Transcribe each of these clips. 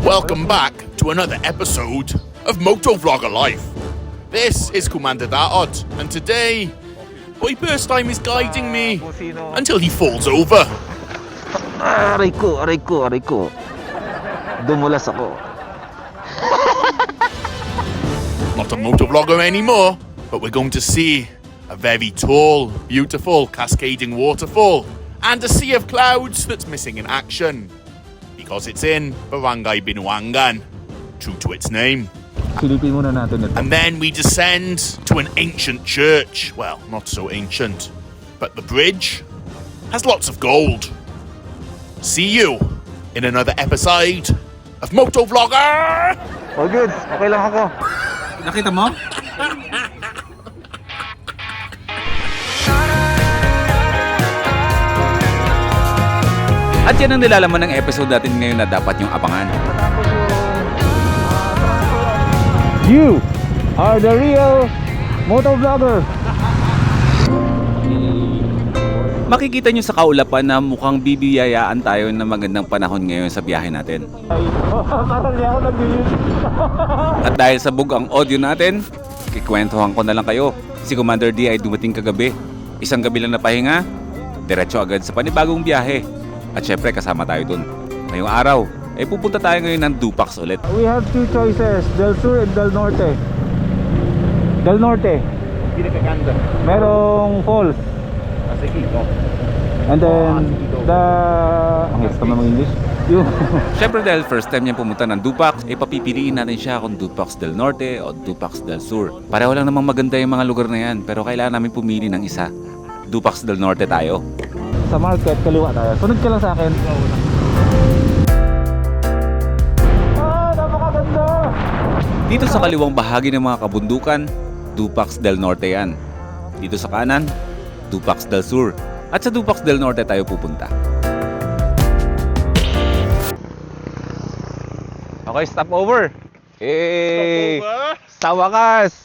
Welcome back to another episode of Motovlogger Life. This is Commander Daot, and today, Boy Burst Time is guiding me until he falls over. Aray ko. Dumulas ako. Not a motovlogger anymore, but we're going to see a very tall, beautiful, cascading waterfall and a sea of clouds that's missing in action. Because it's in Barangay Binuangan, true to its name. Silipin muna natin ito. And then we descend to an ancient church. Well, not so ancient, but the bridge has lots of gold. See you in another episode of Motovlogger! All good, okay lang ako. Nakita mo? At yan ang nilalaman ng episode natin ngayon na dapat yung abangan. You are the real motovlogger. Makikita nyo sa kaulapan na mukhang bibiyayaan tayo ng magandang panahon ngayon sa biyahe natin. Parang niya ako nag-yun. At dahil sabog ang audio natin, kikwentuhan ko na lang kayo. Si Commander D ay dumating kagabi. Isang gabi lang na pahinga, diretso agad sa panibagong biyahe. At syempre kasama tayo dun. Ngayong araw, ay pupunta tayo ngayon ng Dupax ulit. We have two choices, Del Sur and Del Norte. Del Norte, merong falls. And then the... Ang gusto naman English? Yung... Syempre dahil first time niya pumunta ng Dupax, ay papipiliin natin siya kung Dupax del Norte o Dupax del Sur. Pareho lang namang maganda yung mga lugar na yan, pero kailangan namin pumili ng isa. Dupax del Norte tayo. Sa market, kaliwa tayo. Sunod ka lang sa akin. Napakaganda! Dito sa kaliwang bahagi ng mga kabundukan, Dupax del Norte yan. Dito sa kanan, Dupax del Sur. At sa Dupax del Norte tayo pupunta. Okay, stop over. Eh, sa wakas.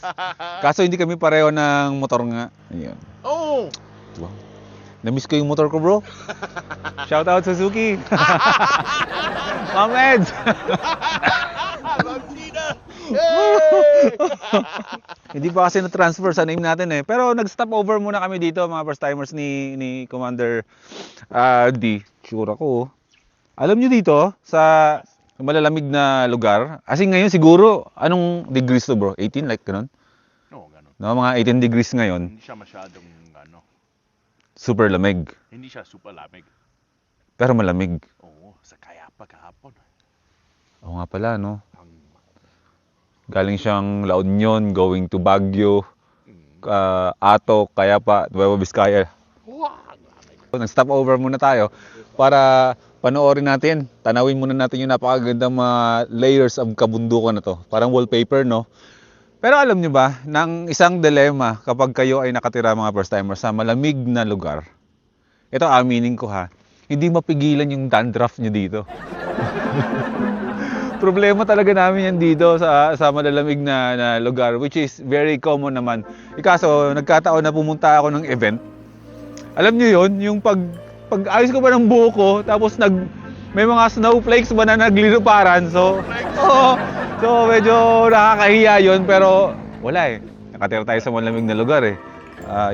Kaso hindi kami pareho ng motor nga. Ayun. Oh! Wow. Na-miss ko yung motor ko, bro. Shout out Suzuki. Ma'am Eds. Hindi pa kasi na-transfer sa name natin eh. Pero nag-stop over muna kami dito, mga first timers ni Commander D. Sure ako. Alam nyo dito, sa malalamig na lugar, as in ngayon siguro, anong degrees to bro? 18 like ganun? No, ganun. No, mga 18 degrees ngayon. Hindi siya masyadong, Super lamig. hindi siya super lamig. Pero malamig. Oo, sa kaya pa kahapon. Oo nga pala, no? Galing siyang La Union, going to Baguio, Ato, Cayapa, Nueva Vizcaya. Nag-stop over muna tayo para panoorin natin, tanawin muna natin yung napakagandang mga layers of kabundukan na to. Parang wallpaper, no? Pero alam nyo ba, ng isang dilema kapag kayo ay nakatira mga first timers sa malamig na lugar, ito aminin ko ha, hindi mapigilan yung dandruff nyo dito. Problema talaga namin yan dito sa malalamig na lugar, which is very common naman. Ikaso, nagkataon na pumunta ako ng event. Alam nyo yun, yung pag ayos ko ba ng buhok ko, tapos may mga snowflakes ba na nagliluparan, so medyo nakakahiya yun, pero wala eh. Nakatira tayo sa malamig na lugar eh.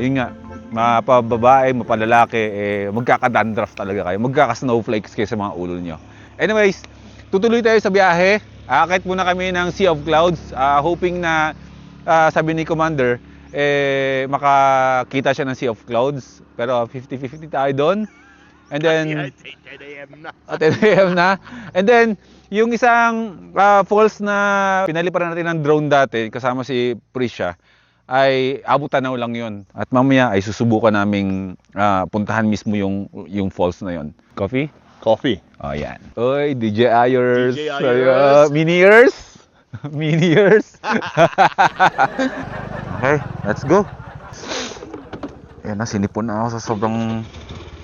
Yun nga, mapababae, mapalalaki, magkaka-dandruff talaga kayo. Magkaka-snowflakes kayo sa mga ulo nyo. Anyways, tutuloy tayo sa biyahe. Aakit muna kami ng Sea of Clouds, hoping na, sabi ni Commander, makakita siya ng Sea of Clouds. Pero 50-50 tayo doon. And then, 10 a.m. na. 10 a.m. na. And then, yung isang falls na pinaliparan natin ng drone dati, kasama si Prisha, ay Abu Tanaw lang yun. At mamaya ay susubukan naming puntahan mismo yung falls na yun. Coffee? Coffee. Oh, yan. Oy, DJ Ayers. DJ Ayers. Mini ears. Mini ears. Okay, let's go. Ayan na, sinipon na ako sa sobrang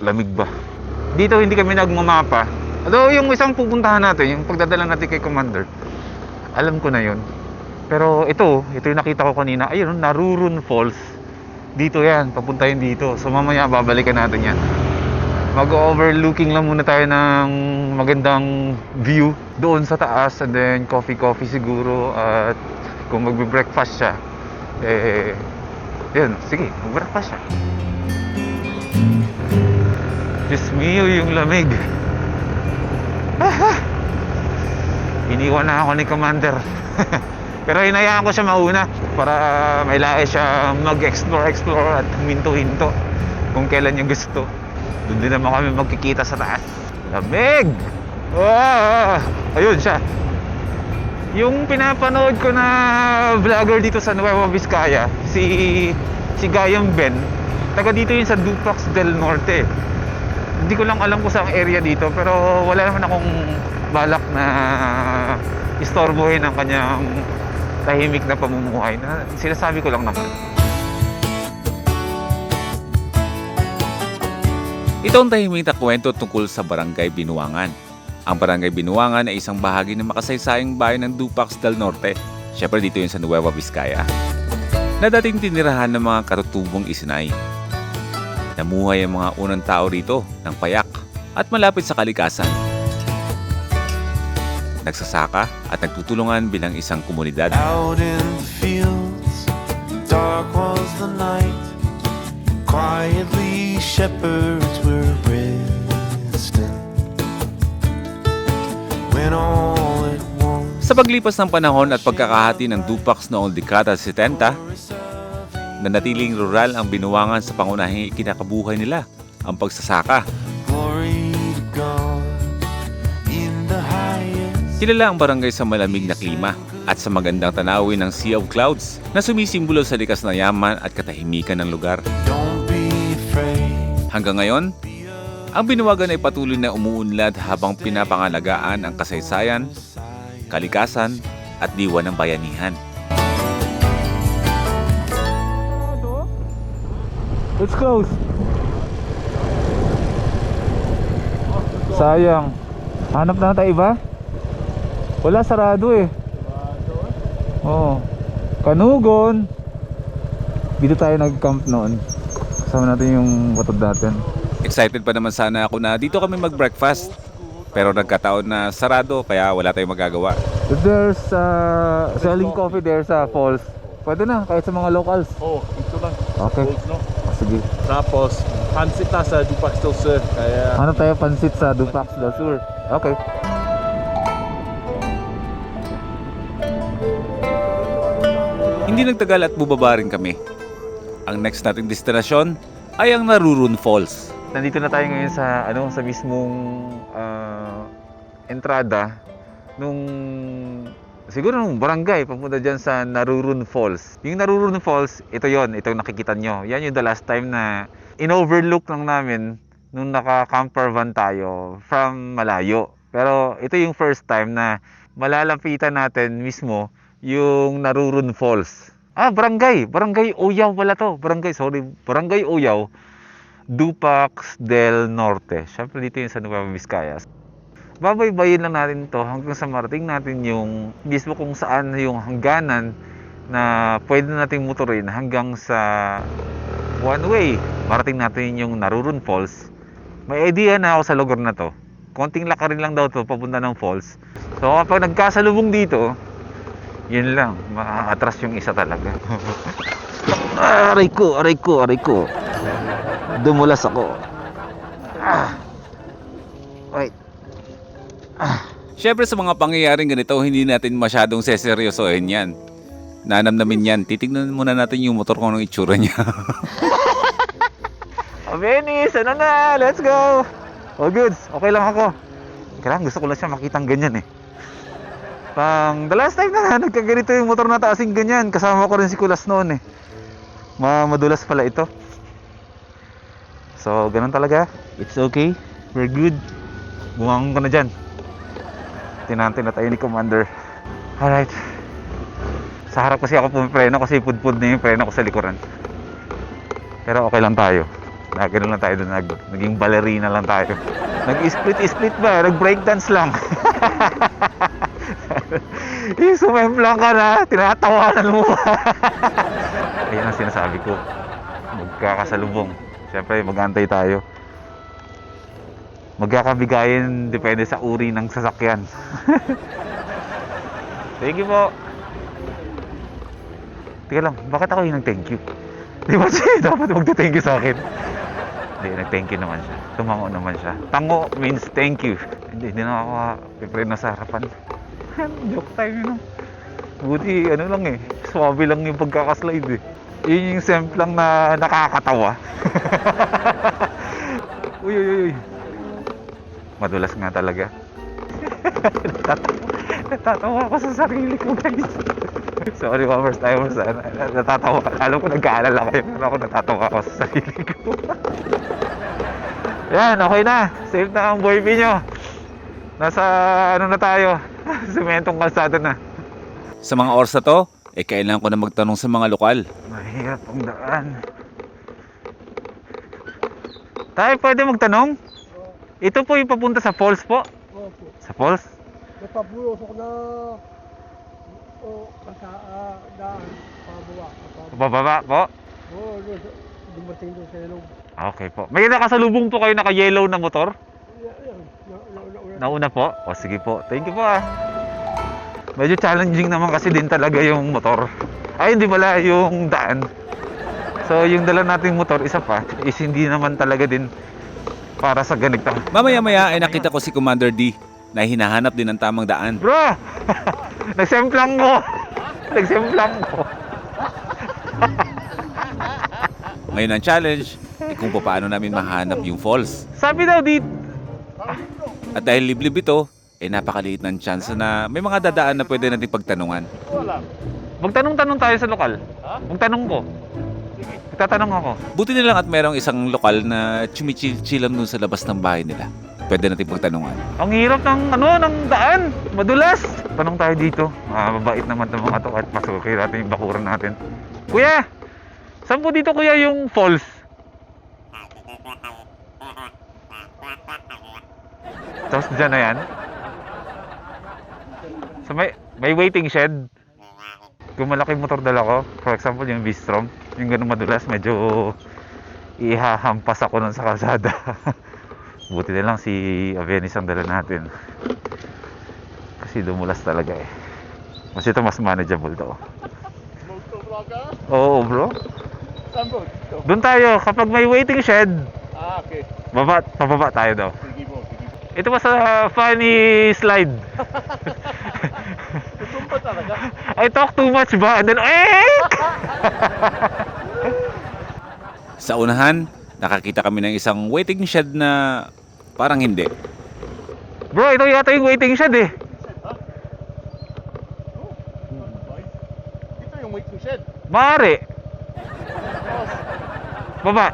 lamig ba. Dito hindi kami nagmamapa. Although yung isang pupuntahan natin, yung pagdadala natin kay Commander, alam ko na yun. Pero ito yung nakita ko kanina. Ayun, Narurun Falls. Dito yan, papuntahin dito. So mamaya babalikan natin yan. Mag-overlooking lang muna tayo ng magandang view doon sa taas, and then coffee siguro, at kung magbe-breakfast siya, yun, sige, mag-breakfast siya. Diyos mio, yung lamig. Iniwan na ako ni Commander. Pero hinayaan ko siya mauna para may lae siya mag-explore at huminto-hinto kung kailan niya gusto. Doon din naman kami magkikita sa taas. Lamig! Ayun siya. Yung pinapanood ko na vlogger dito sa Nueva Vizcaya, si Gayam Ben, taga dito yun sa Dupax del Norte. Hindi ko lang alam kung saan area dito, pero wala naman akong balak na istorbohin ang kanyang tahimik na pamumuhay. Sinasabi ko lang naman. Ito ang tahimik na kwento tungkol sa Barangay Binuangan. Ang Barangay Binuangan ay isang bahagi ng makasaysayang bayan ng Dupax del Norte. Siyempre dito yun sa Nueva Vizcaya, na dating tinirahan ng mga katutubong Isinay. Namuhay ang mga unang tao rito ng payak at malapit sa kalikasan. Nagsasaka at nagtutulungan bilang isang komunidad. Out in the fields, dark was the night. Quietly shepherds were resting. When all at once Sa paglipas ng panahon at pagkakahati ng Dupax noong dekada 70, nanatiling rural ang Binuangan sa pangunahing ikinakabuhay nila, ang pagsasaka. glory to God in the highest. Kilala ang barangay sa malamig na klima at sa magandang tanawin ng Sea of Clouds na sumisimbolo sa likas na yaman at katahimikan ng lugar. Don't be afraid. Hanggang ngayon, ang Binuangan ay patuloy na umuunlad habang pinapangalagaan ang kasaysayan, kalikasan at diwa ng bayanihan. It's closed. Sayang. Hanap na tayo iba? Wala, sarado eh. Oo. Kanugon. Dito tayo nag-camp noon. Kasama natin yung batod natin. Excited pa naman sana ako na dito kami mag-breakfast. Pero nagkataon na sarado kaya wala tayong magagawa. If there's selling coffee there sa falls, pwede na, kahit sa mga locals. Ito lang. Okay. No? Sige. Tapos, pansit na sa Dupax del Sur. Kaya, Hanap tayo pansit sa Dupax del Sur. Okay. Hindi nagtagal at bubaba rin kami. Ang next nating destinasyon ay ang Narurun Falls. Nandito na tayo ngayon sa sa mismong entrada siguro nung barangay papunta diyan sa Narurun Falls. Yung Narurun Falls, ito yung nakikita nyo. Yan yung the last time na in-overlook lang namin nung naka-camper van tayo from malayo. Pero ito yung first time na malalapitan natin mismo yung Narurun Falls. Barangay Uyaw pala to. Barangay Uyaw, Dupax del Norte. Siyempre dito yun sa Nueva Vizcaya. Babaybayin lang natin to hanggang sa marating natin yung mismo kung saan yung hangganan na pwede nating motorin hanggang sa one way. Marating natin yung Narurun Falls. May idea na ako sa lugar na to. Konting lakarin lang daw to papunta ng falls. So kapag nagkasalubong dito, yun lang, maatras yung isa talaga. Aray ko. Dumulas ako. Wait. Siyempre sa mga pangyayaring ganito, hindi natin masyadong seseryosohin yan. Nanamnamin yan. Titignan muna natin yung motor kung anong itsura niya. Venice, ano na? Let's go! All goods, okay lang ako. Kailangan gusto ko lang siya makitang ganyan eh. The last time na nagkaganito yung motor na taasing ganyan, kasama ko rin si Kulas noon eh. Madulas pala ito. So, ganun talaga. It's okay. We're good. Bumangon ko na dyan. Tinantin na tayo ni Commander. Alright. Sa harap kasi ako pumipreno kasi pudpud na yung preno ko sa likuran. Pero okay lang tayo. Nagano lang tayo doon. Naging ballerina lang tayo. Nag-split ba? Nag-breakdance lang. Sumemplang ka na. Tinatawanan mo. Ayan ang sinasabi ko. Magkakasalubong. Siyempre, mag-antay tayo. Magkakabigayan depende sa uri ng sasakyan. Thank you po. Teka lang, bakit ako yung nag-thank you? Di ba siya dapat mag-thank you sa akin? Hindi, nag-thank you naman siya. Tumango naman siya. Tango means thank you. Hindi na ako pipreno sa harapan. Joke time yun. Buti ano lang eh, swabe lang yung pagkakaslide eh. Yun yung semp lang na nakakatawa. Uy, uy, uy. Madulas nga talaga. Natatawa ako sa sarili ko, guys. Sorry mga first timers. Natatawa. Alam ko nagkaalala kayo, pero ako natatawa ako sa sarili ko. Yan, okay na. Safe na ang buhay nyo. Nasa ano na tayo. Sementong kalsada na. Sa mga oras na to, kailangan ko na magtanong sa mga lokal. Mahirap ang daan. Tayo pwede magtanong? Ito po yung papunta sa falls po? Opo. Sa falls? Napabulosok na o daan pabawa. Pababa po? Oo, dumating doon sa ilog. Okay po. May nakasalubong po kayo naka-yellow na motor? Yan, Nauna po? O sige po. Thank you po ah. Medyo challenging naman kasi din talaga yung motor. Ay, hindi pala yung daan. So, yung dala nating motor, isa pa, is hindi naman talaga din para sa ganito. Mamaya-maya ay nakita ko si Commander D na hinahanap din ng tamang daan. Bro! Nagsemplang ko! Nagsemplang ko! Ngayon ang challenge kung paano namin mahanap yung falls. Sabi daw dito, At dahil liblib ito, napakaliit ng chance na may mga dadaan na pwede nating pagtanungan. magtanong-tanong tayo sa lokal. Magtanong ko. Magtatanong ako. Buti na lang at merong isang lokal na chumichill-chillan dun sa labas ng bahay nila. Pwede nating pagtanungan. Ang hirap ng daan. Madulas. Tanong tayo dito. Mabait naman itong mga to at masuki natin yung bakuran natin. Kuya! Saan po dito kuya yung falls? Tapos dyan na yan? So may waiting shed? Kung malaking motor dala ko, for example yung V-Strom, yung ganun madulas, medyo ihahampas ako nun sa kalsada. Buti na lang si Avenis ang dala natin. Kasi dumulas talaga eh. Mas ito mas manageable daw. Oo bro. Saan bro? Dito? Doon tayo, kapag may waiting shed, Okay. pababa tayo daw. Sige po, sige. Ito pa sa funny slide. Tutumpa talaga. I talk too much ba? And then, Sa unahan, nakakita kami ng isang waiting shed na parang hindi. Bro, ito yata yung waiting shed eh. Ito yung waiting shed. Maaari. Baba.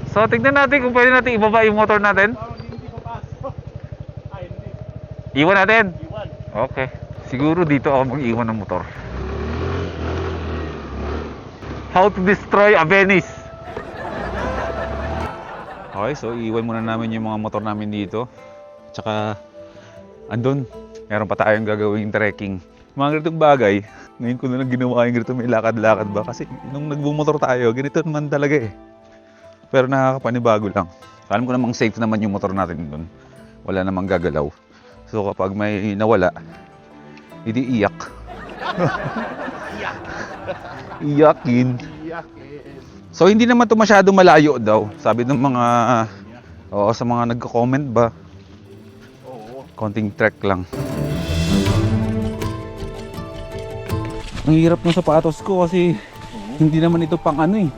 So, tignan natin kung pwede natin ibaba yung motor natin. Parang hindi papasok. Ay, hindi. Iwan natin. Iwan. Okay. Siguro dito ako mag-iwan ng motor. How to destroy a Venice. Okay, so iwan muna namin yung mga motor namin dito. Tsaka, andun, meron pa tayong gagawing trekking. Mga ganitong bagay, ngayon ko na lang ginawa yung ganito, may lakad-lakad ba? Kasi nung nagbumotor tayo, ganito naman talaga eh. Pero nakakapanibago lang. Alam ko namang safe naman yung motor natin dun. Wala namang gagalaw. So kapag may nawala, hindi iyak. Iyakin. So hindi naman to masyado malayo daw. Sabi ng mga sa mga nagko-comment ba. Konting trek lang. Ang hirap ng sapatos ko kasi hindi naman ito pang ano eh.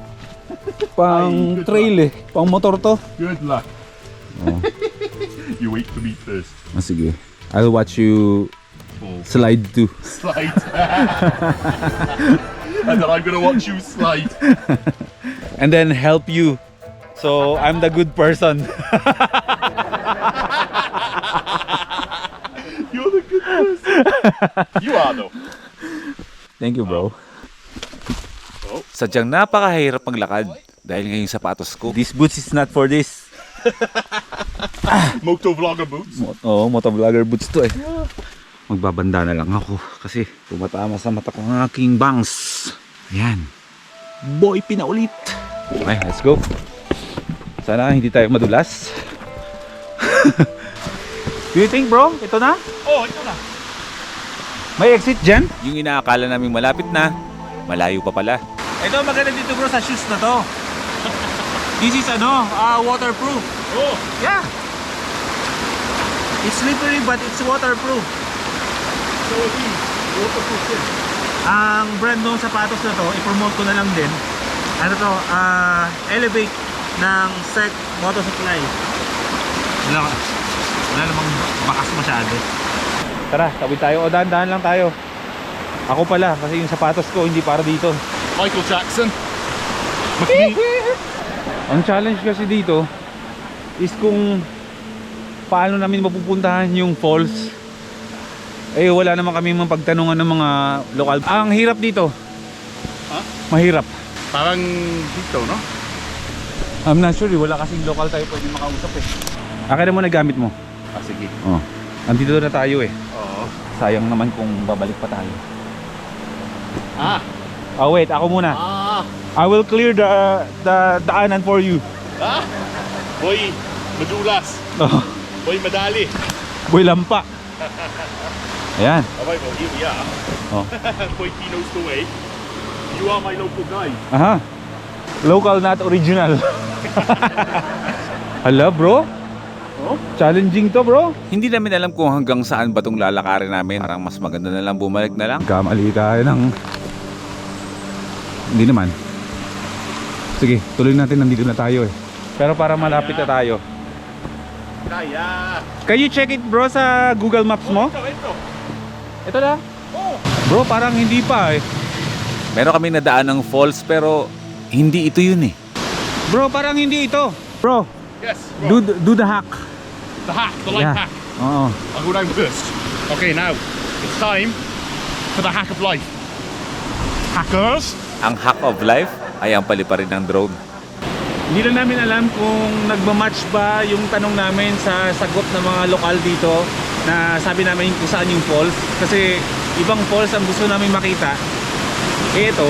Pang trail eh. Pang motor to. Good luck. Oh. You wait for me first. Ah, sige. I'll watch you slide too. Slide. And then I'm gonna watch you slide. And then help you. So I'm the good person. You're the good person. You are though. Thank you, bro. Sadyang napakahirap maglakad dahil ngayong sapatos ko. This boots is not for this. Motovlogger boots. Motovlogger boots to eh. Magbabanda na lang ako kasi tumatama sa mata ko ang aking bangs. Ayan. Boy, pinaulit. Okay, let's go. Sana hindi tayo madulas. Do you think bro? Ito na? Oh, ito na. May exit dyan? Yung inaakala naming malapit na, malayo pa pala. Ito maganda dito bro sa shoes na to. This is waterproof. Oh, Yeah. It's slippery but it's waterproof. so it is. Waterproof din. Ang brand ng sapatos na to, i-promote ko na lang din. Ano to? Elevate ng Sec Moto Supply. Wala namang bakas masyado. Tara, tabi tayo. O dahan-dahan lang tayo. Ako pala, kasi yung sapatos ko hindi para dito. Michael Jackson. Ang challenge kasi dito is kung paano namin mapupuntahan yung falls. Eh wala naman kami mapagtanungan ng mga lokal. Ang hirap dito. Huh? Mahirap. Parang dito, no? I'm not sure, wala kasing lokal tayo pwede makausap eh. Akin na mo na gamit mo. Ah, sige. Oh. Andito na tayo eh. Oo. Sayang naman kung babalik pa tayo. Ah. Oh wait, ako muna. Ah. I will clear the daanan for you. Ah. Boy, madulas. Oh, Boy, madali. boy lampa. Ayan. Okay, well, here we are. Oh. Boy, he knows the way. You are my local guide. Aha. Local not original. Hala bro. Oh? Challenging to bro. Hindi namin alam kung hanggang saan ba itong lalakarin namin. Parang mas maganda na lang bumalik na lang. Kamali tayo ng... Hindi naman. Sige, tuloy natin, nandito na tayo eh. Pero para malapit na tayo. Kaya. Can you check it bro sa Google Maps mo? Ito. Ito na. Bro, parang hindi pa eh. Meron kami nadaan ng falls pero hindi ito yun eh. Bro, parang hindi ito. Bro, Yes. Bro. do the hack. The hack, the life hack. Oo. I'll go down first. Okay, now it's time for the hack of life. Hackers. Ang hack of life ay ang paliparin ng drone. Hindi na namin alam kung nagmamatch ba yung tanong namin sa sagot ng mga lokal dito na sabi namin kung saan yung falls. Kasi ibang falls ang gusto namin makita. Eh ito,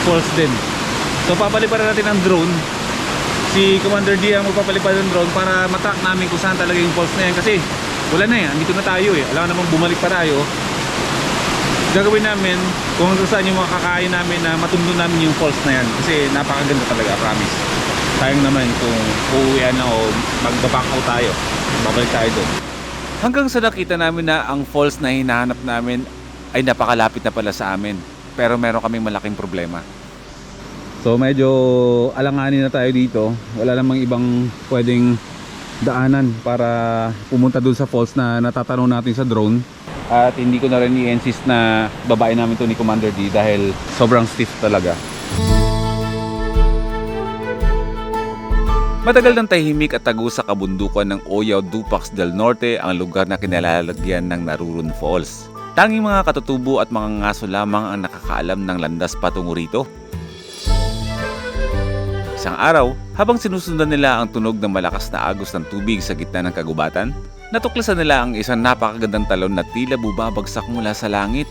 falls din. So papaliparan natin ang drone. Si Commander D ang magpapalipad ng drone para matrack namin kung saan talaga yung falls na yan. Kasi wala na yan, andito na tayo eh. Alam namang bumalik pa tayo. Gagawin namin kung saan yung mga kakain namin na matundo namin yung falls na yan. Kasi napakaganda talaga, promise. Sayang naman kung uuwian na o magbaback out tayo. Babalik tayo doon. Hanggang sa nakita namin na ang falls na hinahanap namin ay napakalapit na pala sa amin. Pero meron kaming malaking problema. So medyo alanganin na tayo dito. Wala namang ibang pwedeng daanan para pumunta doon sa falls na natatanong natin sa drone. At hindi ko na rin i-insist na babae namin to ni Commander D dahil sobrang stiff talaga. Matagal ng tahimik at tago sa kabundukan ng Oyao Dupax del Norte ang lugar na kinalalagyan ng Narurun Falls. Tanging mga katutubo at mga ngaso lamang ang nakakaalam ng landas patungo rito. Isang araw, habang sinusundan nila ang tunog ng malakas na agos ng tubig sa gitna ng kagubatan, natuklasan nila ang isang napakagandang talon na tila bumabagsak mula sa langit.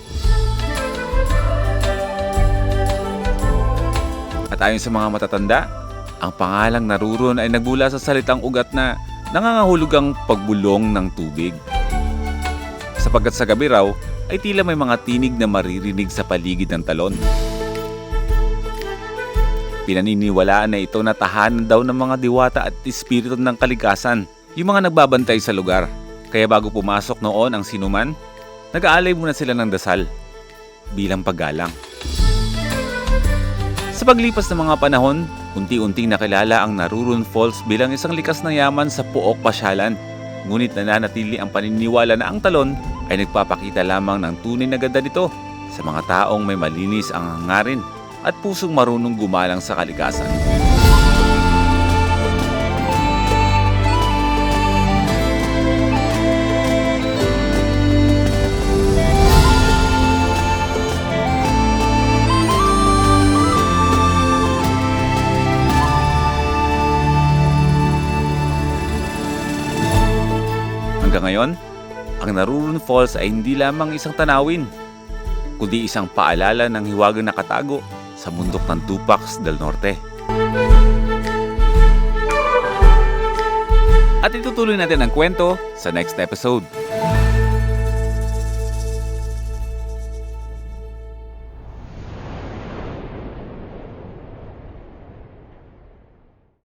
At ayon sa mga matatanda, ang pangalang Narurun ay nagbula sa salitang ugat na nangangahulog ang pagbulong ng tubig. Sapagkat sa gabi raw, ay tila may mga tinig na maririnig sa paligid ng talon. Pinaniniwalaan na ito na tahanan daw ng mga diwata at espiritu ng kalikasan, yung mga nagbabantay sa lugar. Kaya bago pumasok noon ang sinuman, nag-aalay muna sila ng dasal bilang paggalang. Sa paglipas ng mga panahon, unti-unting nakilala ang Narurun Falls bilang isang likas na yaman sa Pook Pasyalan. Ngunit nananatili ang paniniwala na ang talon ay nagpapakita lamang ng tunay na ganda nito sa mga taong may malinis ang hangarin at pusong marunong gumalang sa kalikasan. Hanggang ngayon, ang Narurun Falls ay hindi lamang isang tanawin, kundi isang paalala ng hiwagang nakatago sa bundok ng Dupax del Norte. Itutuloy natin ang kwento sa next episode.